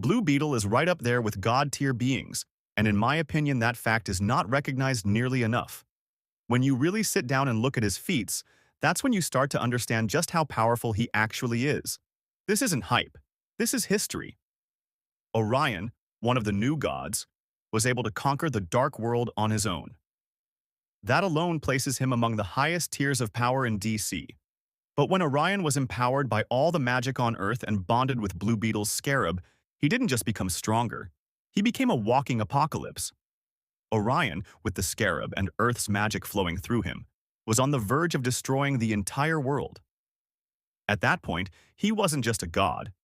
Blue Beetle is right up there with god-tier beings, and in my opinion that fact is not recognized nearly enough. When you really sit down and look at his feats, that's when you start to understand just how powerful he actually is. This isn't hype. This is history. Orion, one of the new gods, was able to conquer the dark world on his own. That alone places him among the highest tiers of power in DC. But when Orion was empowered by all the magic on Earth and bonded with Blue Beetle's scarab, he didn't just become stronger. He became a walking apocalypse. Orion, with the scarab and Earth's magic flowing through him, was on the verge of destroying the entire world. At that point, he wasn't just a god.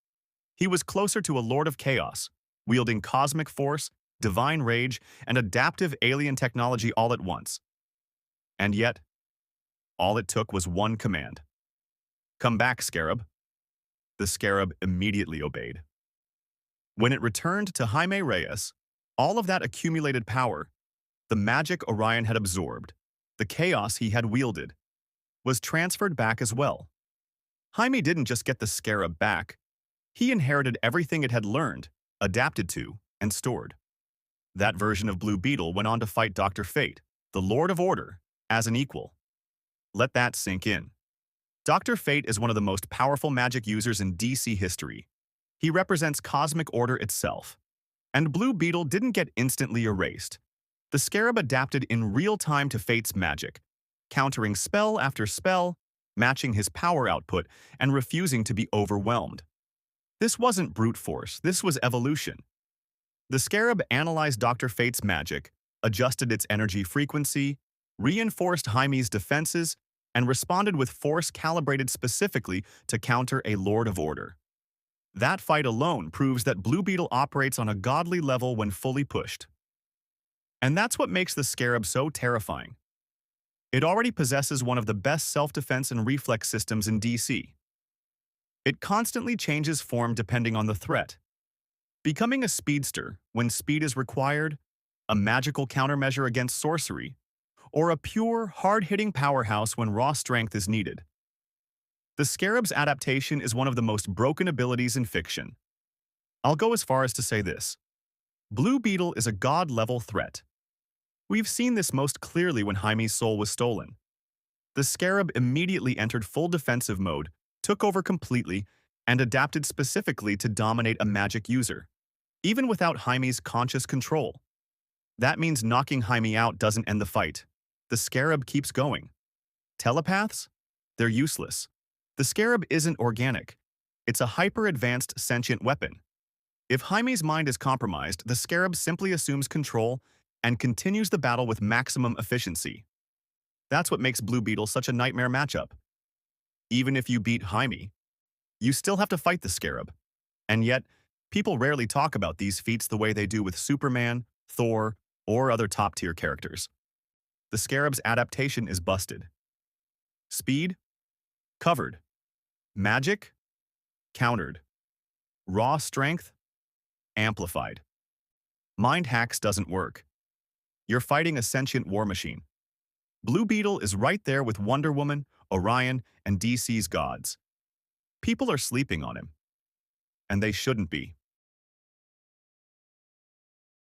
He was closer to a lord of chaos, wielding cosmic force, divine rage, and adaptive alien technology all at once. And yet, all it took was one command. "Come back, scarab." The scarab immediately obeyed. When it returned to Jaime Reyes, all of that accumulated power, the magic Orion had absorbed, the chaos he had wielded, was transferred back as well. Jaime didn't just get the scarab back. He inherited everything it had learned, adapted to, and stored. That version of Blue Beetle went on to fight Dr. Fate, the Lord of Order, as an equal. Let that sink in. Dr. Fate is one of the most powerful magic users in DC history. He represents cosmic order itself. And Blue Beetle didn't get instantly erased. The scarab adapted in real time to Fate's magic, countering spell after spell, matching his power output, and refusing to be overwhelmed. This wasn't brute force, this was evolution. The scarab analyzed Dr. Fate's magic, adjusted its energy frequency, reinforced Jaime's defenses, and responded with force calibrated specifically to counter a Lord of Order. That fight alone proves that Blue Beetle operates on a godly level when fully pushed. And that's what makes the scarab so terrifying. It already possesses one of the best self-defense and reflex systems in DC. It constantly changes form depending on the threat, becoming a speedster when speed is required, a magical countermeasure against sorcery, or a pure, hard-hitting powerhouse when raw strength is needed. The scarab's adaptation is one of the most broken abilities in fiction. I'll go as far as to say this. Blue Beetle is a god-level threat. We've seen this most clearly when Jaime's soul was stolen. The scarab immediately entered full defensive mode, took over completely, and adapted specifically to dominate a magic user, even without Jaime's conscious control. That means knocking Jaime out doesn't end the fight. The scarab keeps going. Telepaths? They're useless. The scarab isn't organic. It's a hyper-advanced sentient weapon. If Jaime's mind is compromised, the scarab simply assumes control and continues the battle with maximum efficiency. That's what makes Blue Beetle such a nightmare matchup. Even if you beat Jaime, you still have to fight the scarab. And yet, people rarely talk about these feats the way they do with Superman, Thor, or other top-tier characters. The scarab's adaptation is busted. Speed? Covered. Magic? Countered. Raw strength? Amplified. Mind hacks doesn't work. You're fighting a sentient war machine. Blue Beetle is right there with Wonder Woman, Orion, and DC's gods. People are sleeping on him. And they shouldn't be.